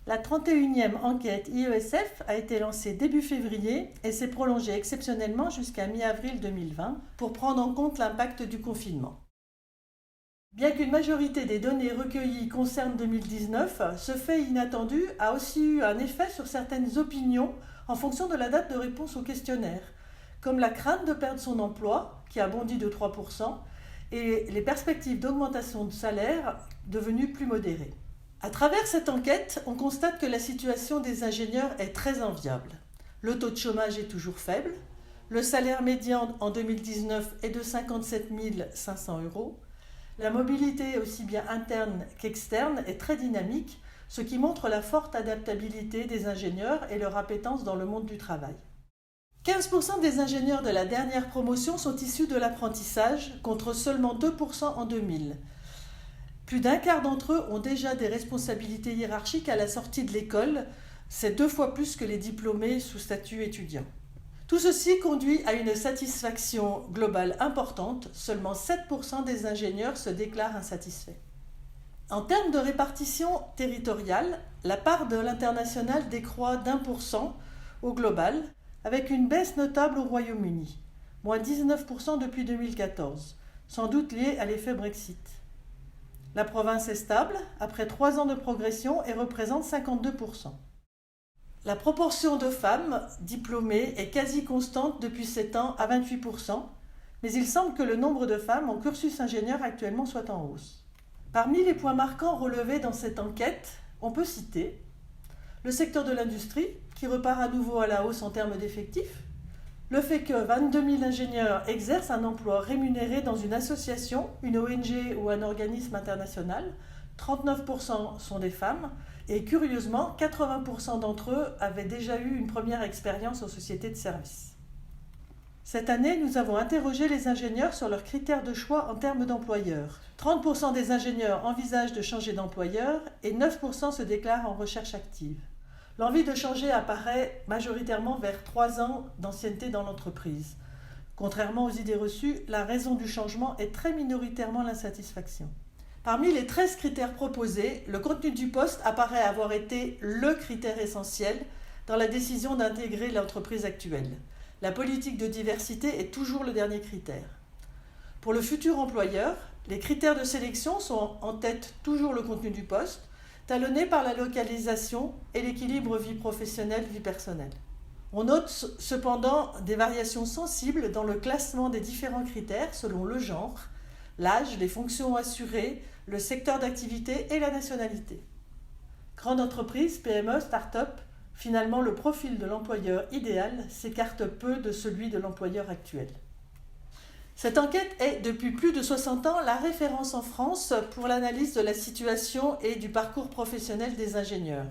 La 31e enquête IESF a été lancée début février et s'est prolongée exceptionnellement jusqu'à mi-avril 2020 pour prendre en compte l'impact du confinement. Bien qu'une majorité des données recueillies concernent 2019, ce fait inattendu a aussi eu un effet sur certaines opinions en fonction de la date de réponse au questionnaire, comme la crainte de perdre son emploi, qui a bondi de 3%, et les perspectives d'augmentation de salaire devenues plus modérées. À travers cette enquête, on constate que la situation des ingénieurs est très enviable. Le taux de chômage est toujours faible, le salaire médian en 2019 est de 57 500 €, la mobilité aussi bien interne qu'externe est très dynamique, ce qui montre la forte adaptabilité des ingénieurs et leur appétence dans le monde du travail. 15% des ingénieurs de la dernière promotion sont issus de l'apprentissage, contre seulement 2% en 2000. Plus d'un quart d'entre eux ont déjà des responsabilités hiérarchiques à la sortie de l'école, c'est 2 fois plus que les diplômés sous statut étudiant. Tout ceci conduit à une satisfaction globale importante, seulement 7% des ingénieurs se déclarent insatisfaits. En termes de répartition territoriale, la part de l'international décroît d'1% au global, avec une baisse notable au Royaume-Uni, moins 19% depuis 2014, sans doute liée à l'effet Brexit. La province est stable, après 3 ans de progression, et représente 52%. La proportion de femmes diplômées est quasi constante depuis 7 ans à 28%, mais il semble que le nombre de femmes en cursus ingénieur actuellement soit en hausse. Parmi les points marquants relevés dans cette enquête, on peut citer le secteur de l'industrie, qui repart à nouveau à la hausse en termes d'effectifs, le fait que 22 000 ingénieurs exercent un emploi rémunéré dans une association, une ONG ou un organisme international, 39% sont des femmes, et curieusement, 80% d'entre eux avaient déjà eu une première expérience en société de services. Cette année, nous avons interrogé les ingénieurs sur leurs critères de choix en termes d'employeurs. 30% des ingénieurs envisagent de changer d'employeur et 9% se déclarent en recherche active. L'envie de changer apparaît majoritairement vers 3 ans d'ancienneté dans l'entreprise. Contrairement aux idées reçues, la raison du changement est très minoritairement l'insatisfaction. Parmi les 13 critères proposés, le contenu du poste apparaît avoir été le critère essentiel dans la décision d'intégrer l'entreprise actuelle. La politique de diversité est toujours le dernier critère. Pour le futur employeur, les critères de sélection sont en tête toujours le contenu du poste, talonné par la localisation et l'équilibre vie professionnelle-vie personnelle. On note cependant des variations sensibles dans le classement des différents critères selon le genre, l'âge, les fonctions assurées, le secteur d'activité et la nationalité. Grande entreprise, PME, start-up, finalement le profil de l'employeur idéal s'écarte peu de celui de l'employeur actuel. Cette enquête est, depuis plus de 60 ans, la référence en France pour l'analyse de la situation et du parcours professionnel des ingénieurs.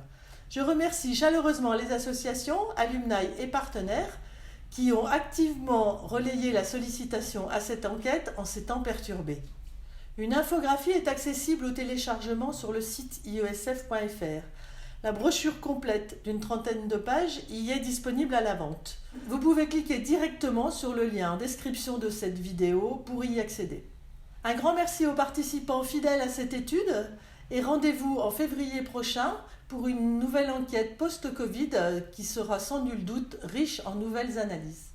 Je remercie chaleureusement les associations, alumni et partenaires qui ont activement relayé la sollicitation à cette enquête en ces temps perturbés. Une infographie est accessible au téléchargement sur le site iesf.fr. La brochure complète d'une 30aine de pages y est disponible à la vente. Vous pouvez cliquer directement sur le lien en description de cette vidéo pour y accéder. Un grand merci aux participants fidèles à cette étude et rendez-vous en février prochain pour une nouvelle enquête post-Covid qui sera sans nul doute riche en nouvelles analyses.